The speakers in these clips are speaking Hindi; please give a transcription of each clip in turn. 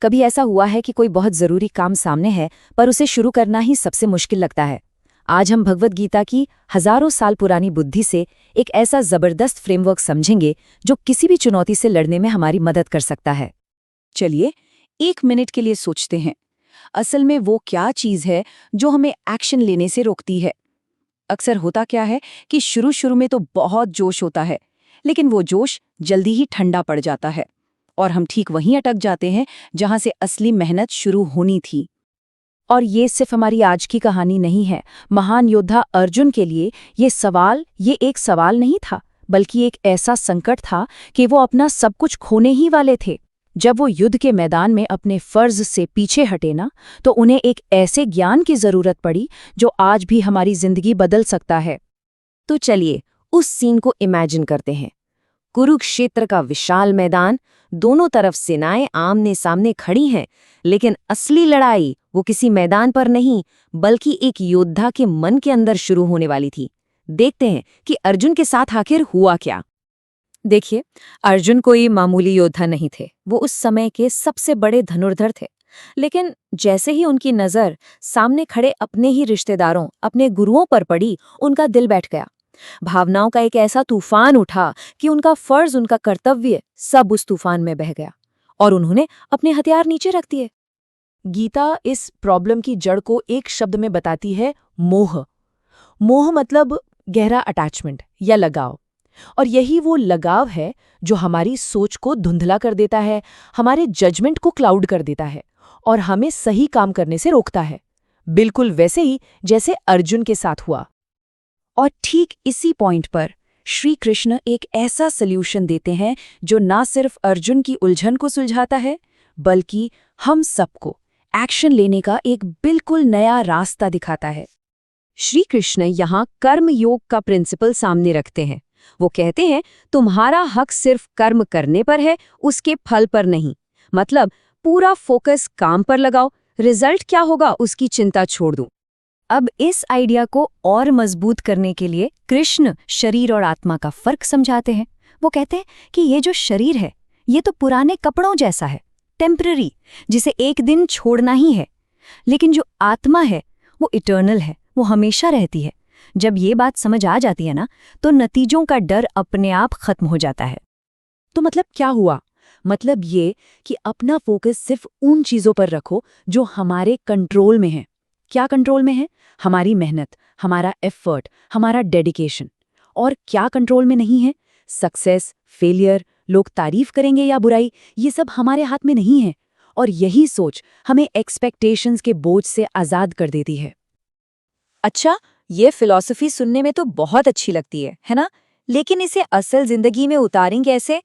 कभी ऐसा हुआ है कि कोई बहुत ज़रूरी काम सामने है पर उसे शुरू करना ही सबसे मुश्किल लगता है। आज हम भगवद गीता की हजारों साल पुरानी बुद्धि से एक ऐसा ज़बरदस्त फ्रेमवर्क समझेंगे जो किसी भी चुनौती से लड़ने में हमारी मदद कर सकता है। चलिए 1 मिनट के लिए सोचते हैं, असल में वो क्या चीज़ है जो हमें एक्शन लेने से रोकती है। अक्सर होता क्या है कि शुरू में तो बहुत जोश होता है, लेकिन वो जोश जल्दी ही ठंडा पड़ जाता है और हम ठीक वहीं अटक जाते हैं जहां से असली मेहनत शुरू होनी थी। और ये सिर्फ हमारी आज की कहानी नहीं है। महान योद्धा अर्जुन के लिए ये एक सवाल नहीं था, बल्कि एक ऐसा संकट था कि वो अपना सब कुछ खोने ही वाले थे। जब वो युद्ध के मैदान में अपने फर्ज से पीछे हटे ना, तो उन्हें एक ऐसे ज्ञान की जरूरत पड़ी जो आज भी हमारी जिंदगी बदल सकता है। तो चलिए उस सीन को इमेजिन करते हैं। कुरुक्षेत्र का विशाल मैदान, दोनों तरफ सेनाएं आमने सामने खड़ी हैं, लेकिन असली लड़ाई वो किसी मैदान पर नहीं, बल्कि एक योद्धा के मन के अंदर शुरू होने वाली थी। देखते हैं कि अर्जुन के साथ आखिर हुआ क्या। देखिए, अर्जुन कोई मामूली योद्धा नहीं थे। वो उस समय के सबसे बड़े धनुर्धर थे। लेकिन जैसे ही उनकी नज़र सामने खड़े अपने ही रिश्तेदारों, अपने गुरुओं पर पड़ी, उनका दिल बैठ गया। भावनाओं का एक ऐसा तूफान उठा कि उनका फर्ज, उनका कर्तव्य सब उस तूफान में बह गया और उन्होंने अपने हथियार नीचे रख दिए। गीता इस प्रॉब्लम की जड़ को एक शब्द में बताती है, मोह। मोह मतलब गहरा अटैचमेंट या लगाव। और यही वो लगाव है जो हमारी सोच को धुंधला कर देता है, हमारे जजमेंट को क्लाउड कर देता है और हमें सही काम करने से रोकता है, बिल्कुल वैसे ही जैसे अर्जुन के साथ हुआ। और ठीक इसी पॉइंट पर श्री कृष्ण एक ऐसा सल्यूशन देते हैं जो ना सिर्फ अर्जुन की उलझन को सुलझाता है, बल्कि हम सबको एक्शन लेने का एक बिल्कुल नया रास्ता दिखाता है। श्री कृष्ण यहाँ कर्म योग का प्रिंसिपल सामने रखते हैं। वो कहते हैं, तुम्हारा हक सिर्फ कर्म करने पर है, उसके फल पर नहीं। मतलब पूरा फोकस काम पर लगाओ, रिजल्ट क्या होगा उसकी चिंता छोड़ दो। अब इस आइडिया को और मजबूत करने के लिए कृष्ण शरीर और आत्मा का फर्क समझाते हैं। वो कहते हैं कि ये जो शरीर है, ये तो पुराने कपड़ों जैसा है, टेम्पररी, जिसे एक दिन छोड़ना ही है। लेकिन जो आत्मा है वो इटर्नल है, वो हमेशा रहती है। जब ये बात समझ आ जाती है ना, तो नतीजों का डर अपने आप खत्म हो जाता है। तो मतलब क्या हुआ? मतलब ये कि अपना फोकस सिर्फ उन चीजों पर रखो जो हमारे कंट्रोल में है। क्या कंट्रोल में है? हमारी मेहनत, हमारा एफर्ट, हमारा डेडिकेशन। और क्या कंट्रोल में नहीं है? सक्सेस, फेलियर, लोग तारीफ करेंगे या बुराई, ये सब हमारे हाथ में नहीं है। और यही सोच हमें एक्सपेक्टेशंस के बोझ से आजाद कर देती है। अच्छा, ये फिलॉसफी सुनने में तो बहुत अच्छी लगती है ना? लेकिन इसे असल जिंदगी में उतारें कैसे?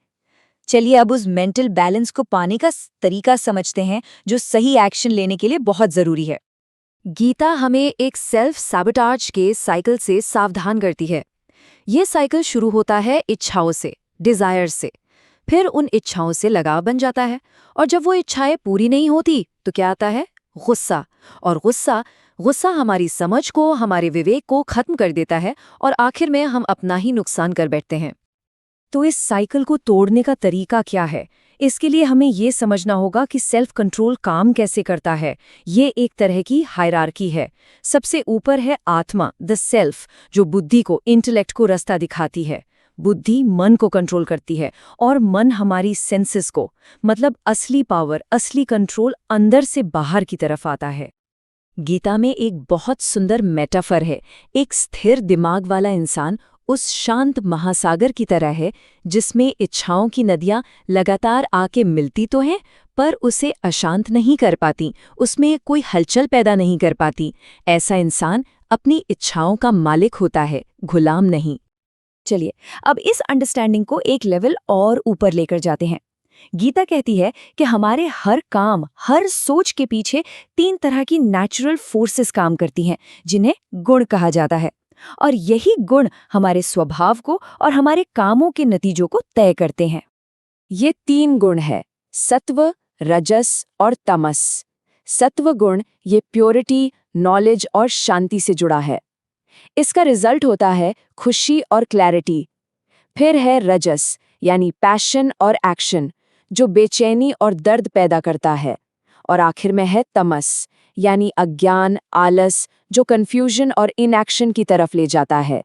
चलिए अब उस मेंटल बैलेंस को पाने का तरीका समझते हैं जो सही एक्शन लेने के लिए बहुत जरूरी है। गीता हमें एक सेल्फ सैबोटाज के साइकिल से सावधान करती है। ये साइकिल शुरू होता है इच्छाओं से, डिजायर से, फिर उन इच्छाओं से लगाव बन जाता है, और जब वो इच्छाएं पूरी नहीं होती तो क्या आता है? गुस्सा। और गुस्सा हमारी समझ को, हमारे विवेक को खत्म कर देता है और आखिर में हम अपना ही नुकसान कर बैठते हैं। तो इस साइकिल को तोड़ने का तरीका क्या है? इसके लिए हमें ये समझना होगा कि सेल्फ कंट्रोल काम कैसे करता है। ये एक तरह की हायरार्की है। सबसे ऊपर है आत्मा, द सेल्फ, जो बुद्धि को, इंटेलेक्ट को रास्ता दिखाती है। बुद्धि मन को कंट्रोल करती है और मन हमारी सेंसेस को, मतलब असली पावर, असली कंट्रोल अंदर से बाहर की तरफ आता है। गीता में एक बहुत सुंदर मेटाफर है। एक स्थिर दिमाग वाला इंसान उस शांत महासागर की तरह है जिसमें इच्छाओं की नदियां लगातार आके मिलती तो हैं, पर उसे अशांत नहीं कर पाती, उसमें कोई हलचल पैदा नहीं कर पाती। ऐसा इंसान अपनी इच्छाओं का मालिक होता है, गुलाम नहीं। चलिए अब इस अंडरस्टैंडिंग को एक लेवल और ऊपर लेकर जाते हैं। गीता कहती है कि हमारे हर काम, हर सोच के पीछे 3 तरह की नेचुरल फोर्सेस काम करती हैं, जिन्हें गुण कहा जाता है। और यही गुण हमारे स्वभाव को और हमारे कामों के नतीजों को तय करते हैं। ये 3 गुण है, सत्व, रजस और तमस। सत्व गुण ये प्योरिटी, नॉलेज और शांति से जुड़ा है। इसका रिजल्ट होता है खुशी और क्लैरिटी। फिर है रजस, यानी पैशन और एक्शन, जो बेचैनी और दर्द पैदा करता है। और आखिर में है तमस, यानी अज्ञान, आलस, जो कन्फ्यूजन और इनएक्शन की तरफ ले जाता है।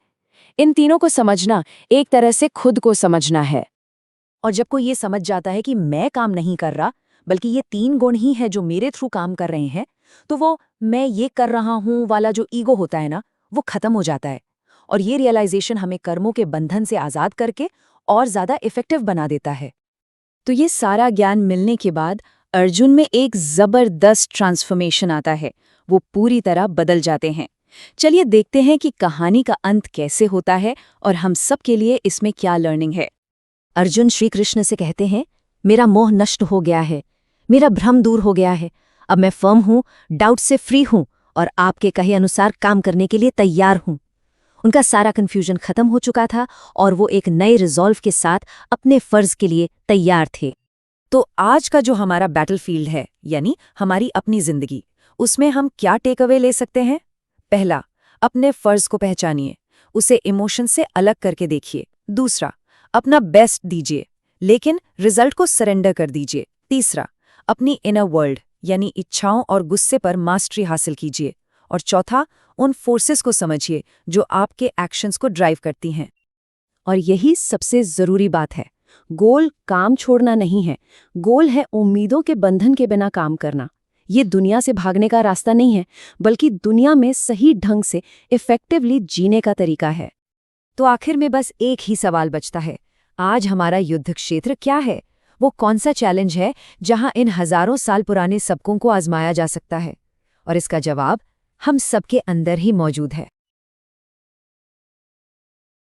इन तीनों को समझना एक तरह से खुद को समझना है। और जब कोई ये समझ जाता है कि मैं काम नहीं कर रहा, बल्कि ये 3 गुण ही हैं जो मेरे थ्रू काम कर रहे हैं, तो वो मैं ये कर रहा हूँ वाला जो ईगो होता है ना, वो खत्म हो जाता है। और ये रियलाइजेशन हमें कर्मों के बंधन से आज़ाद करके और ज़्यादा इफेक्टिव बना देता है। तो ये सारा ज्ञान मिलने के बाद अर्जुन में एक जबरदस्त ट्रांसफॉर्मेशन आता है। वो पूरी तरह बदल जाते हैं। चलिए देखते हैं कि कहानी का अंत कैसे होता है और हम सब के लिए इसमें क्या लर्निंग है। अर्जुन श्री कृष्ण से कहते हैं, मेरा मोह नष्ट हो गया है, मेरा भ्रम दूर हो गया है, अब मैं फर्म हूँ, डाउट से फ्री हूँ और आपके कहे अनुसार काम करने के लिए तैयार हूँ। उनका सारा कन्फ्यूजन खत्म हो चुका था और वो एक नए रिजॉल्व के साथ अपने फर्ज के लिए तैयार थे। तो आज का जो हमारा बैटलफील्ड है, यानी हमारी अपनी जिंदगी, उसमें हम क्या टेक अवे ले सकते हैं? पहला, अपने फर्ज को पहचानिए, उसे इमोशन से अलग करके देखिए। दूसरा, अपना बेस्ट दीजिए, लेकिन रिजल्ट को सरेंडर कर दीजिए। तीसरा, अपनी इनर वर्ल्ड यानी इच्छाओं और गुस्से पर मास्टरी हासिल कीजिए। और चौथा, उन फोर्सेस को समझिए जो आपके एक्शंस को ड्राइव करती हैं। और यही सबसे जरूरी बात है, गोल काम छोड़ना नहीं है, गोल है उम्मीदों के बंधन के बिना काम करना। ये दुनिया से भागने का रास्ता नहीं है, बल्कि दुनिया में सही ढंग से इफेक्टिवली जीने का तरीका है। तो आखिर में बस एक ही सवाल बचता है, आज हमारा युद्ध क्षेत्र क्या है? वो कौन सा चैलेंज है जहां इन हजारों साल पुराने सबकों को आजमाया जा सकता है? और इसका जवाब हम सबके अंदर ही मौजूद है।